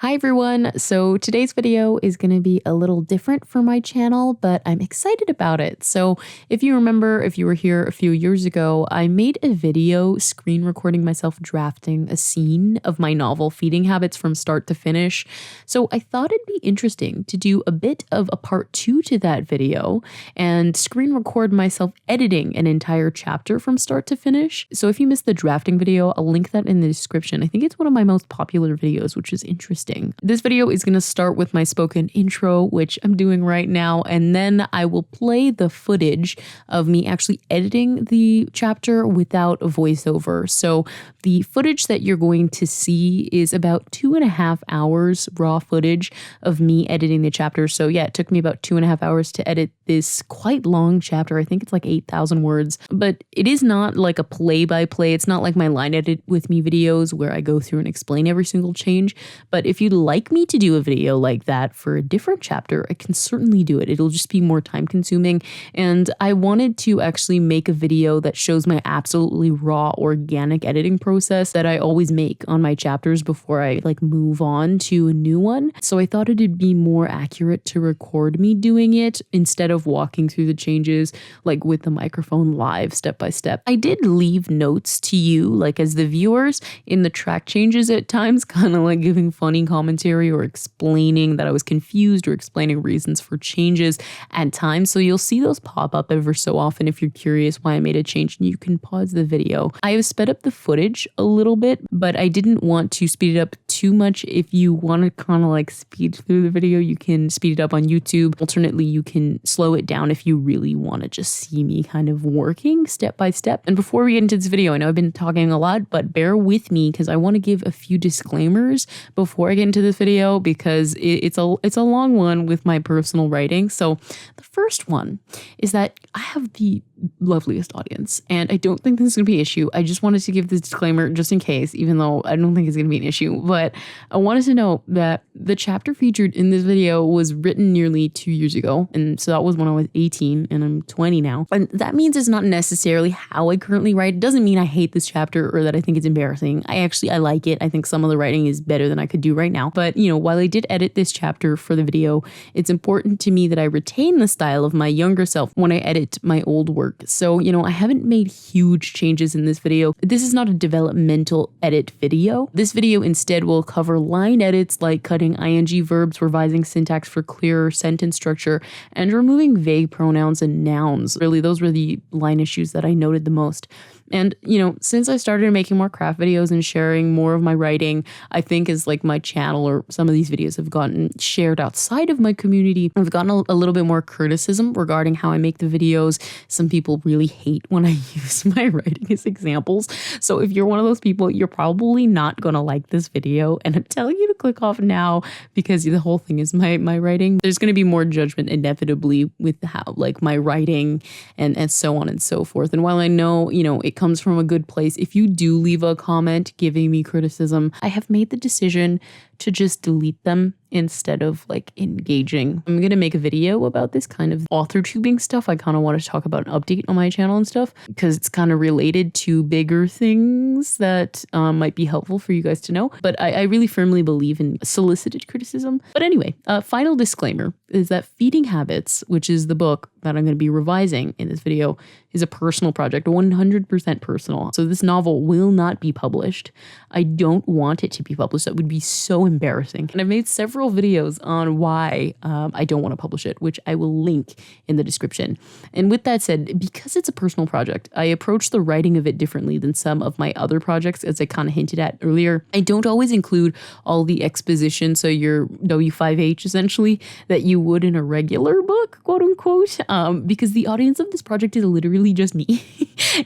Hi everyone! So today's video is going to be a little different for my channel, but I'm excited about it. So if you remember, if you were here a few years ago, I made a video screen recording myself drafting a scene of my novel Feeding Habits from start to finish. So I thought it'd be interesting to do a bit of a part 2 to that video and screen record myself editing an entire chapter from start to finish. So if you missed the drafting video, I'll link that in the description. I think it's one of my most popular videos, which is interesting. This video is going to start with my spoken intro, which I'm doing right now, and then I will play the footage of me actually editing the chapter without a voiceover. So the footage that you're going to see is about 2.5 hours raw footage of me editing the chapter. So yeah, it took me about 2.5 hours to edit this quite long chapter. I think it's like 8,000 words, but it is not like a play-by-play. It's not like my line edit with me videos where I go through and explain every single change. But if you'd like me to do a video like that for a different chapter, I can certainly do it. It'll just be more time consuming. And I wanted to actually make a video that shows my absolutely raw organic editing process that I always make on my chapters before I move on to a new one. So I thought it'd be more accurate to record me doing it instead of walking through the changes with the microphone live step by step. I did leave notes to you as the viewers in the track changes at times, kind of giving funny commentary or explaining that I was confused or explaining reasons for changes at times. So you'll see those pop up ever so often if you're curious why I made a change, and you can pause the video. I have sped up the footage a little bit, but I didn't want to speed it up too much. If you want to kind of speed through the video, you can speed it up on YouTube. Alternately, you can slow it down if you really want to just see me kind of working step by step. And before we get into this video, I know I've been talking a lot, but bear with me because I want to give a few disclaimers before I get into this video, because it's a long one with my personal writing. So the first one is that I have the loveliest audience, and I don't think this is going to be an issue. I just wanted to give this disclaimer just in case, even though I don't think it's going to be an issue. But I wanted to know that the chapter featured in this video was written nearly 2 years ago, and so that was when I was 18 and I'm 20 now. And that means it's not necessarily how I currently write. It doesn't mean I hate this chapter or that I think it's embarrassing. I like it. I think some of the writing is better than I could do right now. But while I did edit this chapter for the video, it's important to me that I retain the style of my younger self when I edit my old work. So, I haven't made huge changes in this video. This is not a developmental edit video. This video instead will cover line edits like cutting ing verbs, revising syntax for clearer sentence structure, and removing vague pronouns and nouns. Really, those were the line issues that I noted the most. And, since I started making more craft videos and sharing more of my writing, I think as my channel or some of these videos have gotten shared outside of my community, I've gotten a little bit more criticism regarding how I make the videos. Some people really hate when I use my writing as examples. So if you're one of those people, you're probably not going to like this video. And I'm telling you to click off now because the whole thing is my writing. There's going to be more judgment inevitably with how my writing and so on and so forth. And while I know, it comes from a good place, if you do leave a comment giving me criticism, I have made the decision to just delete them instead of engaging. I'm going to make a video about this kind of author tubing stuff. I kind of want to talk about an update on my channel and stuff because it's kind of related to bigger things that might be helpful for you guys to know. But I really firmly believe in solicited criticism. But anyway, final disclaimer is that Feeding Habits, which is the book that I'm going to be revising in this video, is a personal project, 100% personal. So this novel will not be published. I don't want it to be published. That would be so embarrassing. And I've made several videos on why I don't want to publish it, which I will link in the description. And with that said, because it's a personal project, I approach the writing of it differently than some of my other projects, as I kind of hinted at earlier. I don't always include all the exposition, so your W5H essentially, that you would in a regular book, quote unquote, because the audience of this project is literally just me.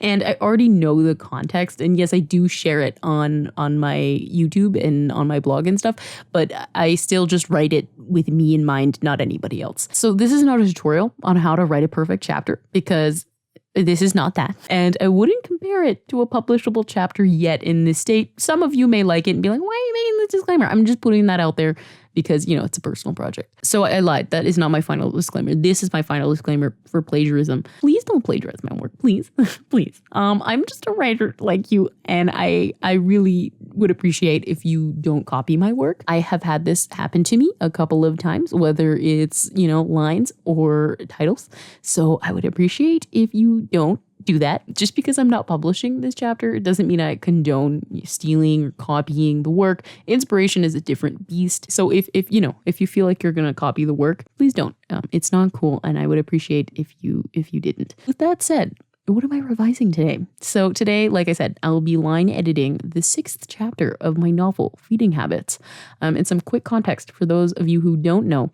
And I already know the context. And yes, I do share it on my YouTube and on my blog and stuff, but I still just write it with me in mind, not anybody else. So this is not a tutorial on how to write a perfect chapter, because this is not that. And I wouldn't compare it to a publishable chapter yet in this state. Some of you may like it and be like, why are you making this disclaimer? I'm just putting that out there because, it's a personal project. So I lied. That is not my final disclaimer. This is my final disclaimer for plagiarism. Please don't plagiarize my work. Please. Please. I'm just a writer like you, and I really would appreciate if you don't copy my work. I have had this happen to me a couple of times, whether it's, lines or titles. So I would appreciate if you don't do that. Just because I'm not publishing this chapter, it doesn't mean I condone stealing or copying the work. Inspiration is a different beast. So if you feel like you're going to copy the work, please don't. It's not cool, and I would appreciate if you didn't. With that said, what am I revising today? So today, like I said, I'll be line editing the 6th chapter of my novel, Feeding Habits. And some quick context for those of you who don't know.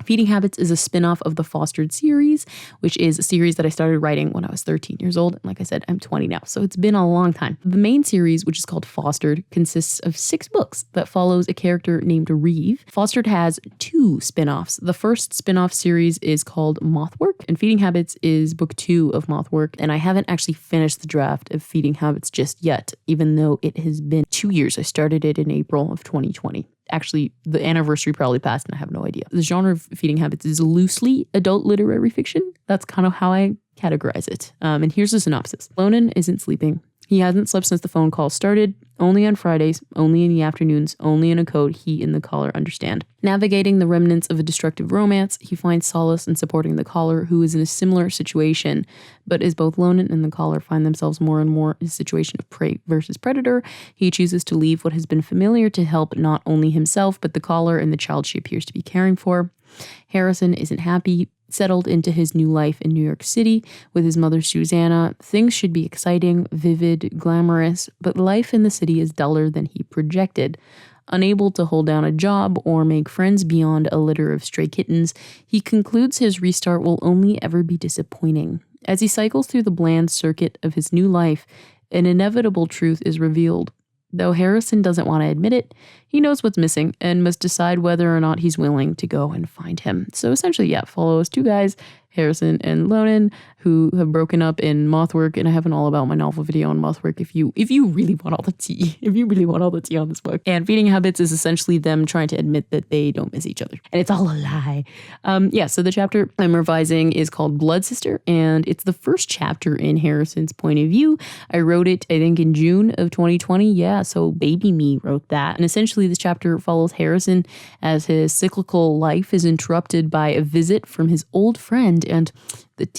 Feeding Habits is a spin-off of the Fostered series, which is a series that I started writing when I was 13 years old. And like I said, I'm 20 now, so it's been a long time. The main series, which is called Fostered, consists of 6 books that follows a character named Reeve. Fostered has 2 spin-offs. The first spin-off series is called Mothwork, and Feeding Habits is book 2 of Mothwork. And I haven't actually finished the draft of Feeding Habits just yet, even though it has been 2 years. I started it in April of 2020. Actually, the anniversary probably passed and I have no idea. The genre of Feeding Habits is loosely adult literary fiction. That's kind of how I categorize it. And here's the synopsis. Lonan isn't sleeping. He hasn't slept since the phone call started, only on Fridays, only in the afternoons, only in a code he and the caller understand. Navigating the remnants of a destructive romance, he finds solace in supporting the caller, who is in a similar situation. But as both Lonan and the caller find themselves more and more in a situation of prey versus predator, he chooses to leave what has been familiar to help not only himself, but the caller and the child she appears to be caring for. Harrison isn't happy, settled into his new life in New York City with his mother Susanna. Things should be exciting, vivid, glamorous, but life in the city is duller than he projected. Unable to hold down a job or make friends beyond a litter of stray kittens, he concludes his restart will only ever be disappointing. As he cycles through the bland circuit of his new life, an inevitable truth is revealed. Though Harrison doesn't want to admit it, he knows what's missing and must decide whether or not he's willing to go and find him. So essentially, follows 2 guys, Harrison and Lonan, who have broken up in Mothwork, and I have an all about my novel video on Mothwork if you really want all the tea, on this book. And Feeding Habits is essentially them trying to admit that they don't miss each other, and it's all a lie. So the chapter I'm revising is called Blood Sister, and it's the first chapter in Harrison's point of view. I wrote it, I think, in June of 2020. So baby me wrote that, and essentially this chapter follows Harrison as his cyclical life is interrupted by a visit from his old friend and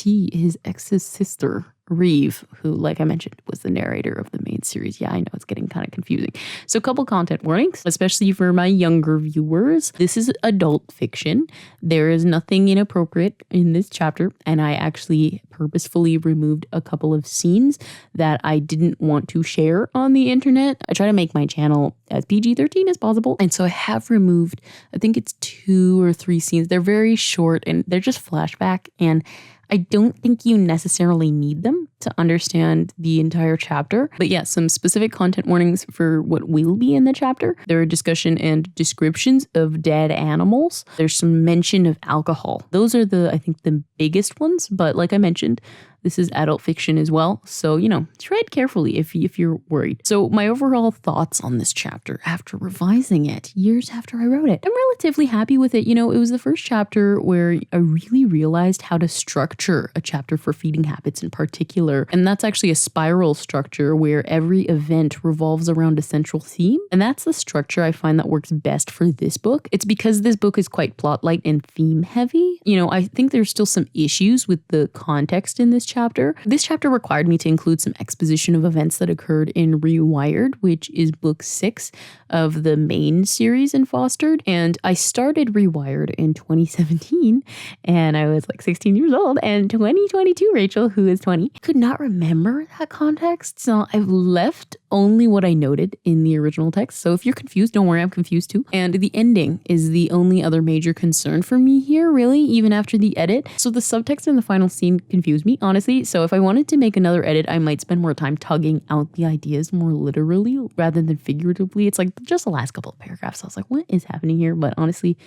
his ex's sister, Reeve, who, like I mentioned, was the narrator of the main series. Yeah, I know it's getting kind of confusing. So a couple content warnings, especially for my younger viewers. This is adult fiction. There is nothing inappropriate in this chapter, and I actually purposefully removed a couple of scenes that I didn't want to share on the internet. I try to make my channel as PG-13 as possible, and so I have removed, I think it's 2 or 3 scenes. They're very short, and they're just flashback, and I don't think you necessarily need them to understand the entire chapter. But yeah, some specific content warnings for what will be in the chapter. There are discussion and descriptions of dead animals. There's some mention of alcohol. Those are I think the biggest ones. But like I mentioned, this is adult fiction as well. So, tread carefully if you're worried. So my overall thoughts on this chapter after revising it years after I wrote it, I'm relatively happy with it. It was the first chapter where I really realized how to structure a chapter for Feeding Habits in particular. And that's actually a spiral structure where every event revolves around a central theme. And that's the structure I find that works best for this book. It's because this book is quite plot light and theme heavy. I think there's still some issues with the context in this chapter. This chapter required me to include some exposition of events that occurred in Rewired, which is book 6 of the main series in Fostered. And I started Rewired in 2017, and I was like 16 years old, and 2022 Rachel, who is 20, could not remember that context. So I've left only what I noted in the original text. So if you're confused, don't worry, I'm confused too. And the ending is the only other major concern for me here, really, even after the edit. So the subtext in the final scene confused me, honestly. So if I wanted to make another edit, I might spend more time tugging out the ideas more literally rather than figuratively. It's like just the last couple of paragraphs. I was like, what is happening here? But honestly,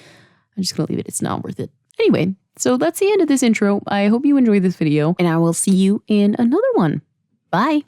I'm just going to leave it. It's not worth it. Anyway, so that's the end of this intro. I hope you enjoyed this video, and I will see you in another one. Bye.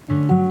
you.